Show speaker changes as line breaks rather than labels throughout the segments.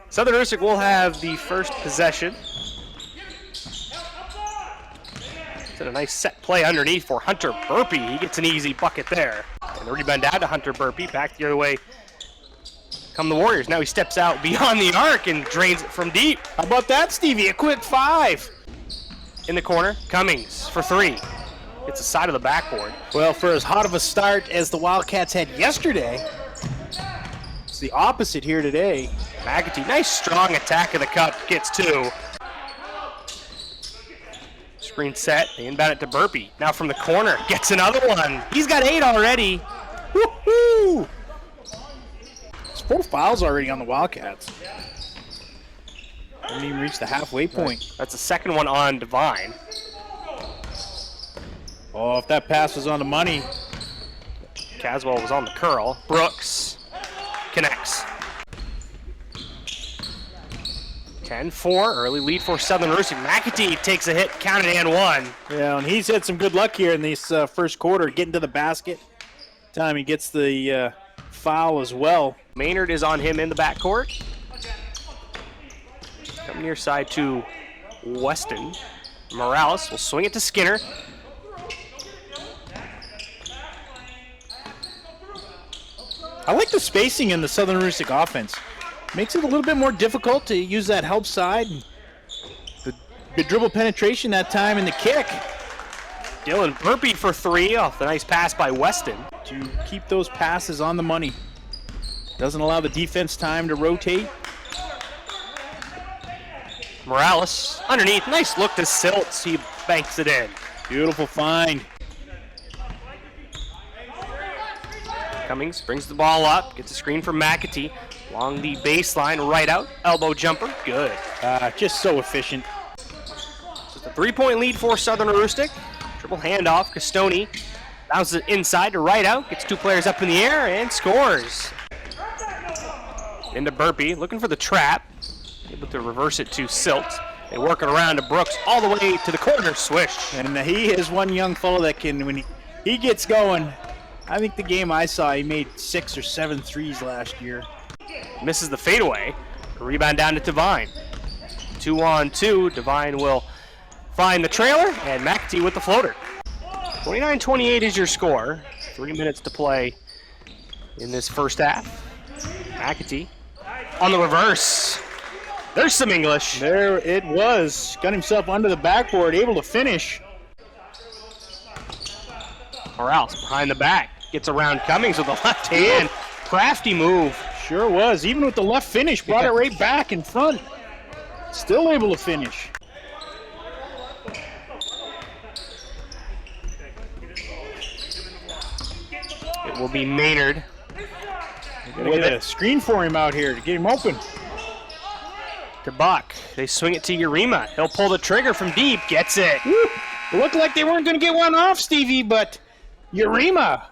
Southern Aroostook will have the first possession. It's a nice set play underneath for Hunter Burpee. He gets an easy bucket there. And the rebound down to Hunter Burpee. Back the other way come the Warriors. Now he steps out beyond the arc and drains it from deep.
How about that, Stevie? A quick 5.
In the corner, Cummings for 3. It's the side of the backboard.
Well, for as hot of a start as the Wildcats had yesterday, it's the opposite here today.
McAtee, nice strong attack of the cup, gets 2. Screen set, they inbound it to Burpee. Now from the corner, gets another one. He's got 8 already.
Woohoo! There's 4 fouls already on the Wildcats. Haven't even reached the halfway point.
That's the second one on Devine.
Oh, if that pass was on the money.
Caswell was on the curl. Brooks connects. 10-4, early lead for Southern Aroostook. McAtee takes a hit, counted and 1.
Yeah, and he's had some good luck here in this first quarter, getting to the basket. Time he gets the foul as well.
Maynard is on him in the backcourt. Come near side to Weston. Morales will swing it to Skinner.
I like the spacing in the Southern Aroostook offense. Makes it a little bit more difficult to use that help side. The dribble penetration that time and the kick.
Dylan Burpee for 3 off the nice pass by Weston.
To keep those passes on the money. Doesn't allow the defense time to rotate.
Morales underneath, nice look to Silts. He banks it in.
Beautiful find.
Cummings brings the ball up, gets a screen from McAtee. Along the baseline, right out, elbow jumper, good.
Just so efficient.
Just a 3-point lead for Southern Aroostook. Triple handoff, Castoni bounces it inside to right out, gets 2 players up in the air and scores. Into Burpee, looking for the trap. Able to reverse it to Silt. They work it around to Brooks all the way to the corner, swish.
And he is one young fellow that can, when he gets going, I think the game I saw, he made 6 or 7 threes last year.
Misses the fadeaway. Rebound down to Devine. 2-on-2. Devine will find the trailer, and McAtee with the floater. 29-28 is your score. 3 minutes to play in this first half. McAtee on the reverse. There's some English.
There it was. Got himself under the backboard, able to finish.
Morales behind the back. Gets around Cummings with the left hand. Crafty move.
Sure was. Even with the left finish, brought it right back in front. Still able to finish.
It will be Maynard.
With a screen for him out here to get him open.
To Buck. They swing it to Urema. He'll pull the trigger from deep. Gets it.
Woo. It looked like they weren't going to get one off, Stevie, but Urema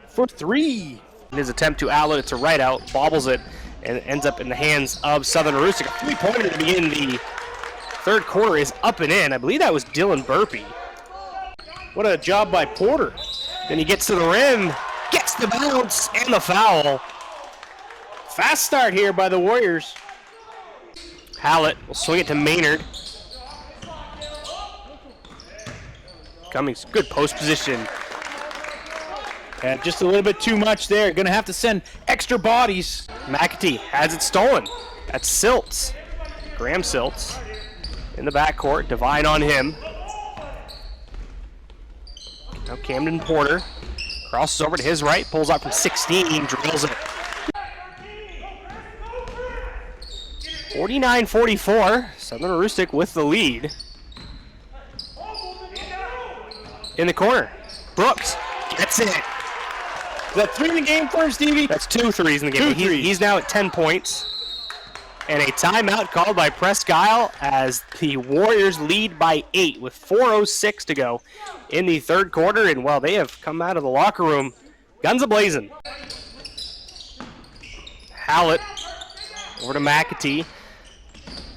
for 3.
In his attempt to outlet it to right out, bobbles it, and ends up in the hands of Southern Aroostook. A 3-pointer to begin the third quarter is up and in. I believe that was Dylan Burpee.
What a job by Porter.
Then he gets to the rim, gets the bounce, and the foul.
Fast start here by the Warriors.
Hallett will swing it to Maynard. Cummings, good post position.
And just a little bit too much there. Going to have to send extra bodies.
McAtee has it stolen. That's Silts. Graham Silts in the backcourt. Devine on him. Now Camden Porter crosses over to his right, pulls out from 16, drills it. 49-44, Southern Aroostook with the lead. In the corner, Brooks gets it.
Is that 3 in the game for him, Stevie?
That's 2 threes in the game. He's now at 10 points. And a timeout called by Presque Isle as the Warriors lead by 8 with 4:06 to go in the third quarter. And, well, they have come out of the locker room guns a-blazing. Hallett over to McAtee.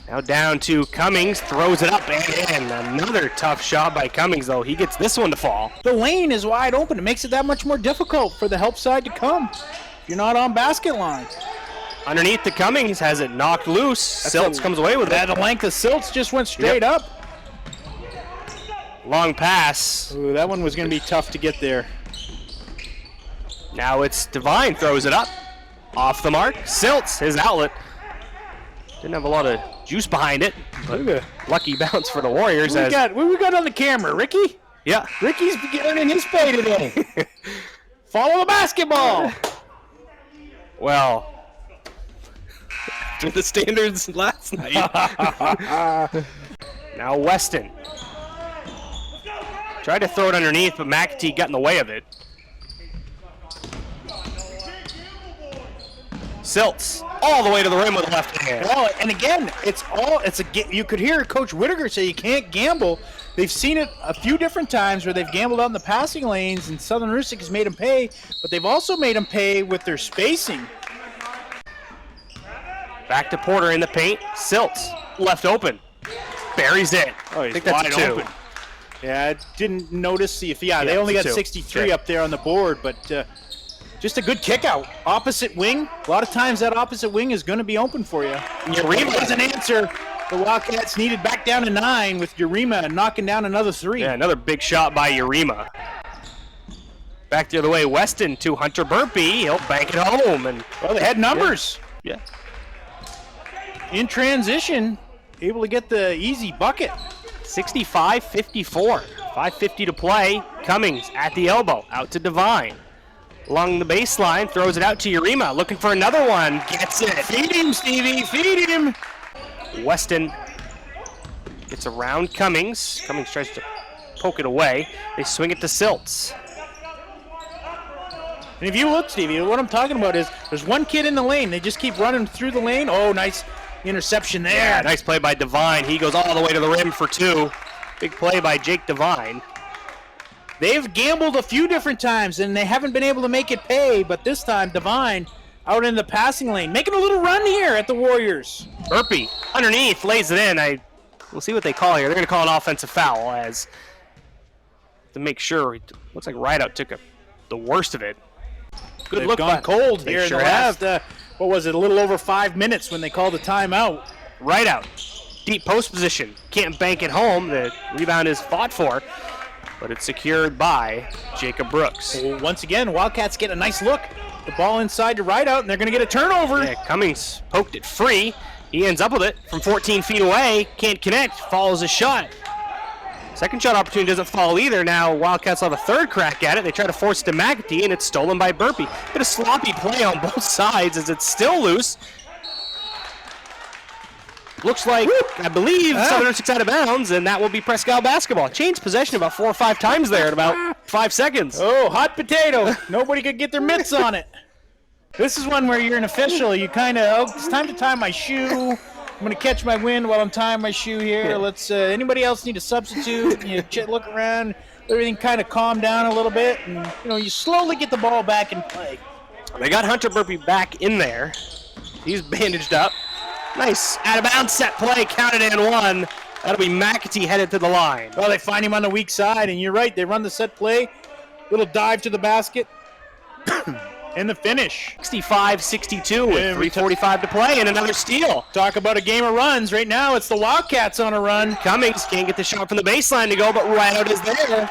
Now down to Cummings, throws it up and in. Another tough shot by Cummings, though. He gets this one to fall.
The lane is wide open. It makes it that much more difficult for the help side to come. If you're not on basket line.
Underneath to Cummings, has it knocked loose. Silts comes away with it.
The length of Silts just went straight up.
Long pass.
Ooh, that one was going to be tough to get there.
Now it's Devine, throws it up. Off the mark. Silts, his outlet. Didn't have a lot of juice behind it, but lucky bounce for the Warriors.
What we got on the camera, Ricky?
Yeah.
Ricky's earning his pay today. Follow the basketball.
Well, to the standards last night. Now Weston. Tried to throw it underneath, but McAtee got in the way of it. Silts all the way to the rim with the left hand.
Well, and again, you could hear Coach Whittaker say you can't gamble. They've seen it a few different times where they've gambled out in the passing lanes, and Southern Aroostook has made them pay, but they've also made them pay with their spacing.
Back to Porter in the paint. Silts left open. Buries it.
Oh, he's
I think that's
wide
a 2.
open. Yeah, I didn't notice they only got 63
Sure.
up there on the board, but just a good kick out. Opposite wing. A lot of times that opposite wing is going to be open for you. Urema doesn't answer. The Wildcats needed back down to 9 with Urema knocking down another 3.
Yeah, another big shot by Urema. Back the other way, Weston to Hunter Burpee. He'll bank it home. And
well, they had numbers.
Yeah.
In transition, able to get the easy bucket.
65-54. 5:50 to play. Cummings at the elbow. Out to Devine. Along the baseline, throws it out to Urema. Looking for another one. Gets it.
Feed him, Stevie. Feed him.
Weston gets around Cummings. Cummings tries to poke it away. They swing it to Silts.
And if you look, Stevie, what I'm talking about is there's one kid in the lane. They just keep running through the lane. Oh, nice interception there.
Yeah, nice play by Devine. He goes all the way to the rim for 2. Big play by Jake Devine.
They've gambled a few different times, and they haven't been able to make it pay, but this time, Devine out in the passing lane, making a little run here at the Warriors.
Burpee underneath, lays it in. We'll see what they call here. They're going to call an offensive foul as to make sure. Looks like Rideout took the worst of it. Good
They've
look
gone cold
They
here
sure
in the last, what was it, a little over 5 minutes when they called a timeout.
Rideout, deep post position. Can't bank it home. The rebound is fought for, but it's secured by Jacob Brooks.
Well, once again, Wildcats get a nice look. The ball inside to Rideout, and they're going to get a turnover.
Yeah, Cummings poked it free. He ends up with it from 14 feet away. Can't connect. Follows his shot. Second shot opportunity doesn't fall either. Now Wildcats will have a third crack at it. They try to force it to McAtee, and it's stolen by Burpee. Bit of sloppy play on both sides as it's still loose. Looks like, I believe, Southern Aroostook's out of bounds, and that will be Presque Isle basketball. Changed possession about 4 or 5 times there in about 5 seconds.
Oh, hot potato. Nobody could get their mitts on it. This is one where you're an official. You kind of, it's time to tie my shoe. I'm going to catch my wind while I'm tying my shoe here. Let's. Anybody else need a substitute? You look around, everything kind of calm down a little bit, and you slowly get the ball back in play.
They got Hunter Burpee back in there. He's bandaged up. Nice out of bounds set play, counted and 1. That'll be McAtee headed to the line.
Well, they find him on the weak side, and you're right. They run the set play, little dive to the basket, and the finish.
65-62 with 3:45 to play and another steal.
Talk about a game of runs. Right now, it's the Wildcats on a run.
Cummings can't get the shot from the baseline to go, but Rideout is there.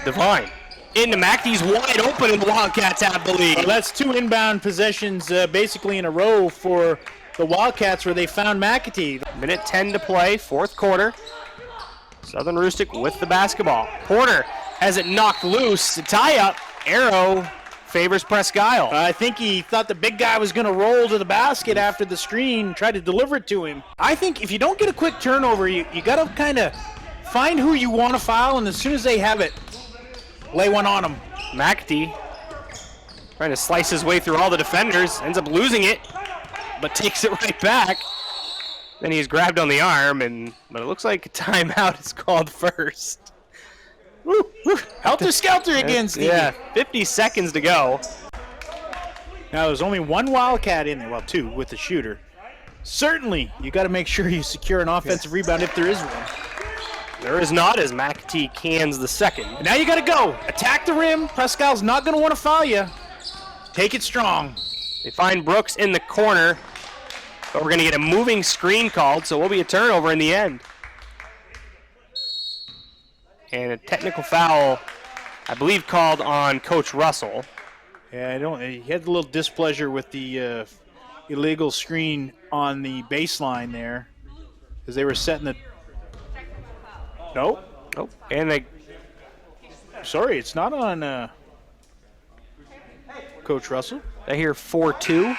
Devine into McAtee's wide open, and the Wildcats have the lead.
Well, that's 2 inbound possessions basically in a row for the Wildcats where they found McAtee.
Minute 10 to play, 4th quarter. Southern Aroostook with the basketball. Porter has it knocked loose. The tie-up. Arrow favors Presque Isle.
I think he thought the big guy was going to roll to the basket after the screen, try to deliver it to him. I think if you don't get a quick turnover, you got to kind of find who you want to foul, and as soon as they have it, lay one on them.
McAtee trying to slice his way through all the defenders, ends up losing it, but takes it right back. Then he's grabbed on the arm, but it looks like a timeout is called first.
Woo, woo. Helter-skelter again, Stevie.
Yeah, 50 seconds to go.
Now, there's only one Wildcat in there. Well, 2 with the shooter. Certainly, you got to make sure you secure an offensive rebound if there is one.
There is not, as McAtee cans the second.
And now you got to go. Attack the rim. Presque Isle's not going to want to foul you. Take it strong.
They find Brooks in the corner, but we're going to get a moving screen called, so we'll be a turnover in the end. And a technical foul, I believe, called on Coach Russell.
Yeah, he had a little displeasure with the illegal screen on the baseline there, because they were setting the. Nope.
Oh, and they.
Sorry, it's not on Coach Russell.
I hear 4-2.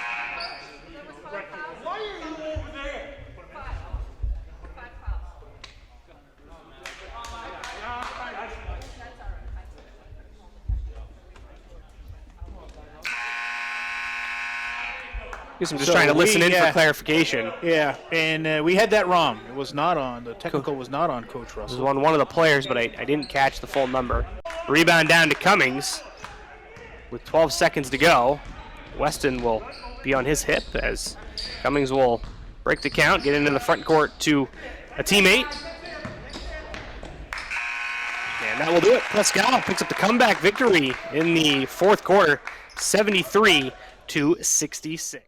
Guess I'm just trying to listen in for clarification.
Yeah, and we had that wrong. It was not on. The technical was not on Coach Russell.
This was on one of the players, but I didn't catch the full number. Rebound down to Cummings with 12 seconds to go. Weston will be on his hip as Cummings will break the count, get into the front court to a teammate. And that will do it. Presque Isle picks up the comeback victory in the fourth quarter, 73-66.